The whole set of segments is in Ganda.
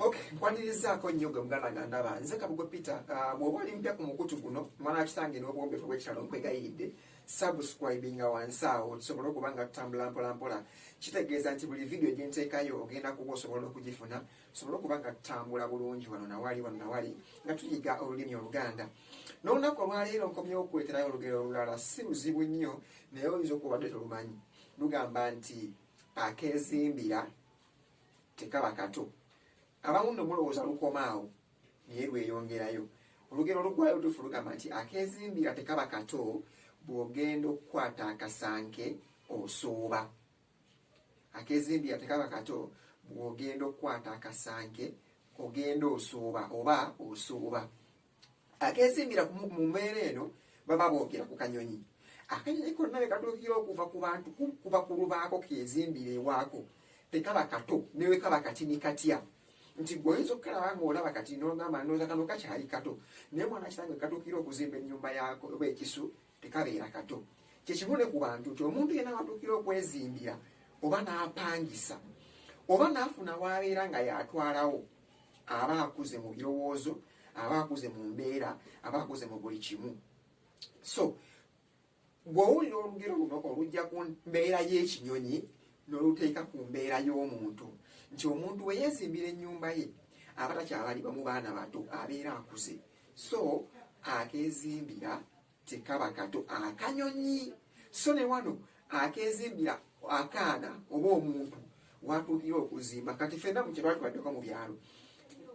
Okay, nkwanirizaako nnyo gwe muganda ndaba nze Kabugo Peter bw'oba oli mpya ku mukutu guno mwana kitange n'obwombefu bw'ekitalo nkwegayidde subscribinga wansi awo tusobole okuba nga tutambula mpolampola kitegeeza nti buli vidiyo gye nteekayo ogenda kuba osobola okugifuna tusobole okuba nga tutambula bulungi wano nawali nga tuyiga olulimi Oluganda n'olunaku olwaleero nkomyewo okukweterayo olugero olulala si luzibu nnyo naye oyinza okubadde tolumanyi lugamba nti akezimbira tekaba kato abamu nno mulowooza lukomaawo naye lweyongerayo olugero olugwayo lutuufu lugamba nti akezimbira tekaba kato bw'ogenda okukwata akasanke osooba. Akezimbira tekaba kato bw'ogenda okukwata akasanke ogenda osooba oba osooba. Akezimbira mu mbeera eno baba boogera ku kanyonyi. Akanyonyi konna bwe katuukira okuva ku bantu kuba ku lubaako kezimbira ewaako tekaba kato newe kaba katini katya nti gwoyinza okukalaba ng'olaba kati n'ogamba ndowooza kano kakyali kato naye mwana kitange katuukira okuzimba ennyumba yaako oba ekisu tekabeera kato. Kyekimu ne ku bantu nti omuntu yenna watuukira okwezimbira oba n'apangisa oba n'afuna w'abeera nga yatwalawo aba akuze mu birowoozo aba akuze mu mbeera aba akuze mu buli kimu. So bw'owulira olugero luno olujja ku mbeera y'ekinyonyi n'oluteeka ku mbeera y'omuntu nti omuntu we yeezimbira ennyumba ye aba takyabalibwa mu baana bato abeera akuze. So akezimbira tekaba kato akanyonyi. So ne wano akezimbira akaana oba omuntu watuukira okuzimba kati ffenna mu kyetwali twaddeko mu byalo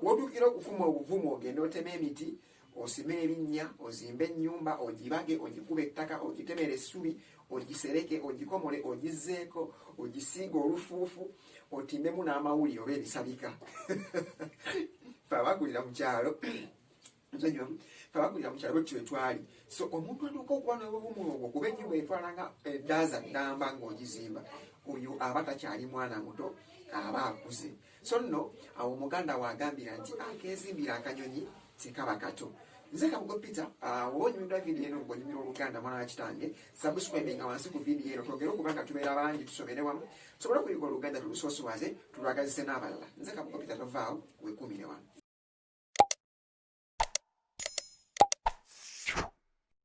wotuukira okufuma obuvumu ogenda otema emiti osime ebinnya ozimbe ennyumba ogibage ogikuba ettaka ogitemera essubi ogisereke ogikomole ogizzeeko ogisiiga olufuufu otimbemu n'amawulire oba ebisabika fe abakulira mu kyalo bwekyo etwali. So omuntu atuuka okuba n'obuvumu obwo kuba ennyumba etwalanga eddaaza ddamba ng'ogizimba oyo aba takyali mwana muto aba akuze. So nno awo omuganda wagambira nti akezimbira akanyonyi tekaba kato. Nze Kabugo Peter woba onyumirwa vidiyo eno ng'onyumira Oluganda mwana wa kitange subscribinga wansi ku vidiyo eno twogere okuba nga tubeera bangi tusomere wamu tusobole okuyiga Oluganda tulusoosowaze tulwagazise n'abalala. Nze Kabugo Peter tovaawo weekuumire wano.